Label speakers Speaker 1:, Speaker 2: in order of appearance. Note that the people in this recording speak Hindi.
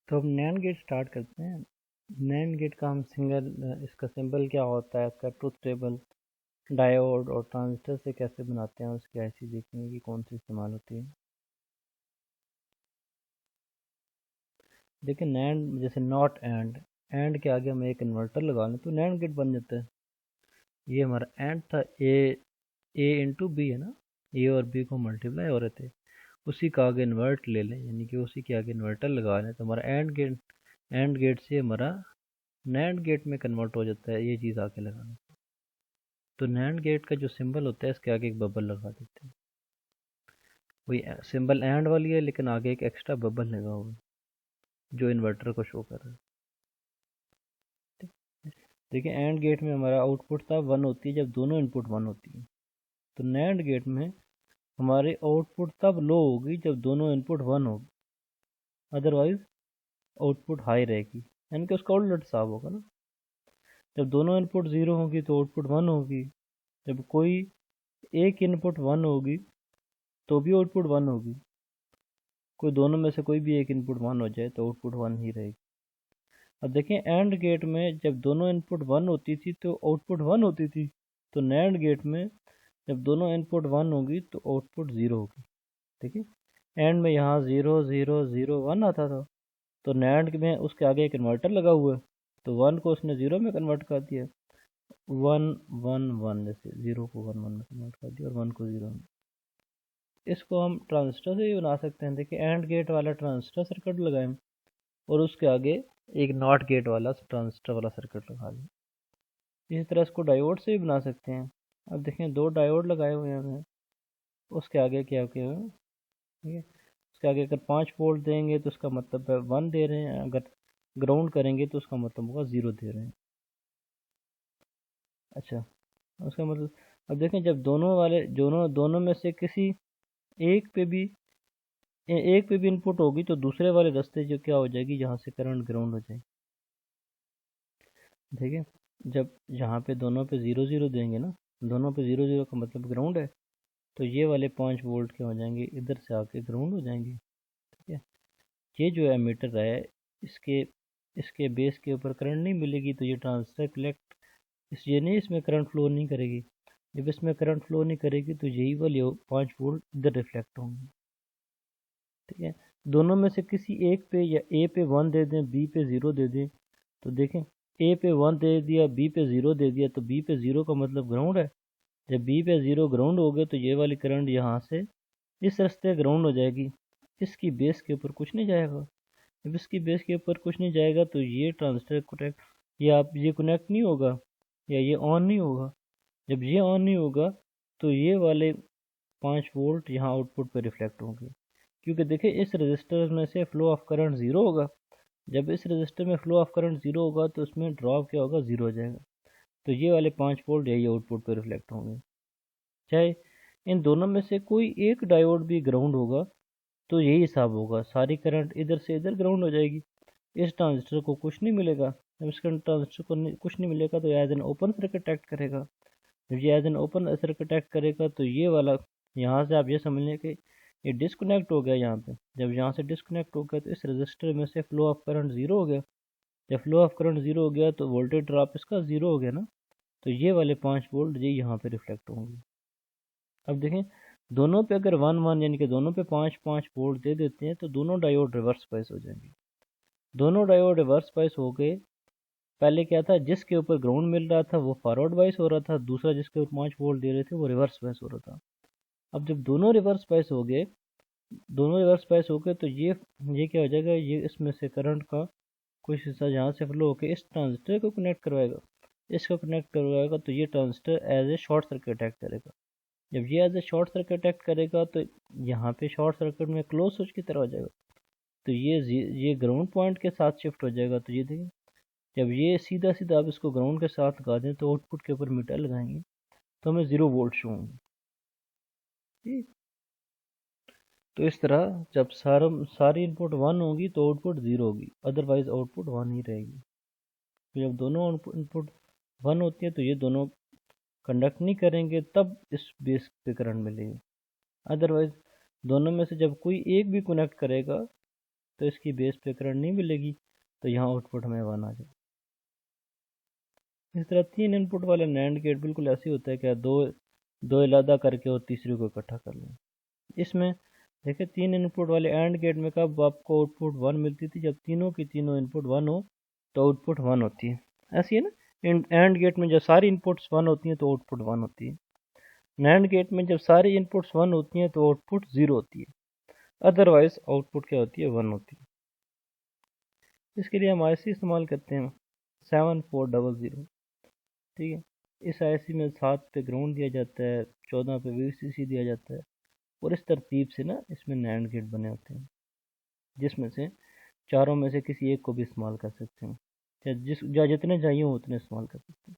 Speaker 1: तो हम नैंड गेट स्टार्ट करते हैं। नैंड गेट का हम इसका सिंबल क्या होता है, इसका ट्रुथ टेबल, डायोड और ट्रांजिस्टर से कैसे बनाते हैं, उसकी आईसी देखेंगे कि कौन सी इस्तेमाल होती है। देखिए नैंड जैसे नॉट एंड के आगे हम एक इन्वर्टर लगा लें तो नैंड गेट बन जाता है। ये हमारा एंड था, ए इंटू बी है ना, ए और बी को मल्टीप्लाई हो रहे थे, उसी का आगे इन्वर्ट ले लें, यानी कि उसी के आगे इन्वर्टर लगा लें तो हमारा एंड गेट से हमारा नैंड गेट में कन्वर्ट हो जाता है। ये चीज़ आगे लगाना, तो नैंड गेट का जो सिंबल होता है इसके आगे एक बबल लगा देते हैं। वही सिंबल एंड वाली है लेकिन आगे एक एक्स्ट्रा बबल लगा हुआ है जो इन्वर्टर को शो कर रहा है। देखिए एंड गेट में हमारा आउटपुट था 1 होती है जब दोनों इनपुट 1 होती है, तो नैंड गेट में हमारे आउटपुट तब लो होगी जब दोनों इनपुट 1 होगी, अदरवाइज आउटपुट हाई रहेगी, यानी कि उसका उल्टा हिसाब होगा ना। जब दोनों इनपुट 0 होगी तो आउटपुट 1 होगी, जब कोई एक इनपुट 1 होगी तो भी आउटपुट 1 होगी, कोई दोनों में से कोई भी एक इनपुट 1 हो जाए तो आउटपुट 1 ही रहेगी। अब देखें एंड गेट में जब दोनों इनपुट 1 होती थी तो आउटपुट 1 होती थी, तो नैंड गेट में जब दोनों इनपुट 1 होगी तो आउटपुट 0 होगी। देखिए एंड में यहाँ 0 0 0 1 आता था, तो नैंड में उसके आगे एक इन्वर्टर लगा हुआ है तो 1 को उसने 0 में कन्वर्ट कर दिया, 1 1 1, जैसे 0 को 1 1 में कन्वर्ट कर दिया और 1 को 0 में। इसको हम ट्रांजिस्टर से भी बना सकते हैं। देखिए एंड गेट वाला ट्रांजिस्टर सर्किट लगाएं और उसके आगे एक नॉट गेट वाला ट्रांजिस्टर वाला सर्किट लगा दें। इसी तरह इसको डायोड से भी बना सकते हैं। अब देखें 2 डायोड लगाए हुए हैं हमने, उसके आगे क्या किया हुआ है, ठीक है, उसके आगे अगर 5 वोल्ट देंगे तो उसका मतलब है 1 दे रहे हैं, अगर ग्राउंड करेंगे तो उसका मतलब होगा 0 दे रहे हैं। अच्छा, उसका मतलब अब देखें जब दोनों में से किसी एक पे भी एक पे भी इनपुट होगी तो दूसरे वाले रास्ते जो क्या हो जाएगी, यहाँ से करंट ग्राउंड हो जाएगी। देखिए जब यहाँ पे दोनों पे 0 0 देंगे ना, दोनों पे 0 0 का मतलब ग्राउंड है, तो ये वाले 5 वोल्ट के हो जाएंगे, इधर से आके ग्राउंड हो जाएंगे। ठीक है, ये जो एमीटर है इसके इसके बेस के ऊपर करंट नहीं मिलेगी तो ये ट्रांजिस्टर कलेक्ट ये नहीं, इसमें करंट फ्लो नहीं करेगी। जब इसमें करंट फ्लो नहीं करेगी तो यही वाले 5 वोल्ट इधर रिफ्लेक्ट होंगे। ठीक है, दोनों में से किसी एक पे या ए पे 1 दे दें, बी पे 0 दे दें, तो देखें ए पे 1 दे दिया, बी पे 0 दे दिया, तो बी पे 0 का मतलब ग्राउंड है। जब बी पे 0 ग्राउंड हो गया तो ये वाली करंट यहाँ से इस रास्ते ग्राउंड हो जाएगी, इसकी बेस के ऊपर कुछ नहीं जाएगा। जब इसकी बेस के ऊपर कुछ नहीं जाएगा तो ये ट्रांजिस्टर कनेक्ट या आप ये कनेक्ट नहीं होगा या ये ऑन नहीं होगा। जब ये ऑन नहीं होगा तो ये वाले 5 वोल्ट यहाँ आउटपुट पे रिफ्लेक्ट होंगे, क्योंकि देखिए इस रजिस्टर में से फ्लो ऑफ करंट 0 होगा। जब इस रजिस्टर में फ्लो ऑफ करंट 0 होगा तो इसमें ड्रॉप क्या होगा, 0 हो जाएगा, तो ये वाले 5 वोल्ट यही आउटपुट पे रिफ्लेक्ट होंगे। चाहे इन दोनों में से कोई एक डायोड भी ग्राउंड होगा तो यही हिसाब होगा, सारी करंट इधर से इधर ग्राउंड हो जाएगी, इस ट्रांजिस्टर को कुछ नहीं मिलेगा। जब इसका ट्रांजिस्टर को कुछ नहीं मिलेगा तो as an open circuit act करेगा। जब ये as an open circuit act करेगा तो ये वाला यहाँ से आप ये समझ लें कि ये डिस्कनेक्ट हो गया यहाँ पे। जब यहाँ से डिस्कनेक्ट हो गया तो इस रजिस्टर में से फ्लो ऑफ करंट 0 हो गया। जब फ्लो ऑफ करंट 0 हो गया तो वोल्टेज ड्रॉप इसका 0 हो गया ना, तो ये वाले 5 वोल्ट ये यहाँ पे रिफ्लेक्ट होंगे। अब देखें दोनों पे अगर 1 1 यानी कि दोनों पे 5 5 वोल्ट दे देते हैं तो दोनों डायोड रिवर्स बायस हो जाएंगे। दोनों डायोड रिवर्स बायस हो गए, पहले क्या था, जिसके ऊपर ग्राउंड मिल रहा था वो फॉरवर्ड बायस हो रहा था, दूसरा जिसके ऊपर 5 वोल्ट दे रहे थे वो रिवर्स बायस हो रहा था। अब जब दोनों रिवर्स बायस हो गए, दोनों रिवर्स बायस हो गए तो ये क्या हो जाएगा, ये इसमें से करंट का कुछ हिस्सा यहाँ से फ्लो होकर इस ट्रांजिस्टर को कनेक्ट करवाएगा, इसको कनेक्ट करवाएगा तो ये transistor as a short circuit act करेगा। जब ये as a short circuit act करेगा तो यहाँ पे शॉर्ट सर्किट में क्लोज स्विच की तरह हो जाएगा, तो ये ग्राउंड पॉइंट के साथ शिफ्ट हो जाएगा। तो ये देखिए जब ये सीधा सीधा आप इसको ग्राउंड के साथ लगा दें तो आउटपुट के ऊपर मीटर लगाएंगे तो हमें 0 वोल्ट शो होंगे। तो इस तरह जब सारी इनपुट 1 होगी तो आउटपुट 0 होगी, अदरवाइज आउटपुट 1 ही रहेगी। तो जब दोनों इनपुट 1 होती है तो ये दोनों कंडक्ट नहीं करेंगे, तब इस बेस पे करंट मिलेगी। अदरवाइज दोनों में से जब कोई एक भी कनेक्ट करेगा तो इसकी बेस पे करंट नहीं मिलेगी, तो यहाँ आउटपुट हमें 1 आ जाए। इस तरह 3 इनपुट वाले नैंड गेट बिल्कुल ऐसे होता है कि दो अलहदा करके और तीसरे को इकट्ठा कर लें। इसमें देखिए 3 इनपुट वाले एंड गेट में कब आपको आउटपुट 1 मिलती थी, जब तीनों की तीनों इनपुट 1 हो तो आउटपुट 1 होती है। ऐसी है ना, एंड गेट में जब सारी इनपुट्स 1 होती हैं तो आउटपुट 1 होती है। नैंड गेट में जब सारी इनपुट्स 1 होती हैं तो आउटपुट 0 होती है, अदरवाइज आउटपुट क्या होती है, 1 होती है। इसके लिए हम आईसी इस्तेमाल करते हैं 7400, ठीक है। इस आईसी में 7 पे ग्राउंड दिया जाता है, 14 पे वीसीसी दिया जाता है, और इस तरतीब से ना इसमें नैंड गेट बने होते हैं, जिसमें से चारों में से किसी एक को भी इस्तेमाल कर सकते हैं, या जितने चाहिए उतने इस्तेमाल कर सकते हैं।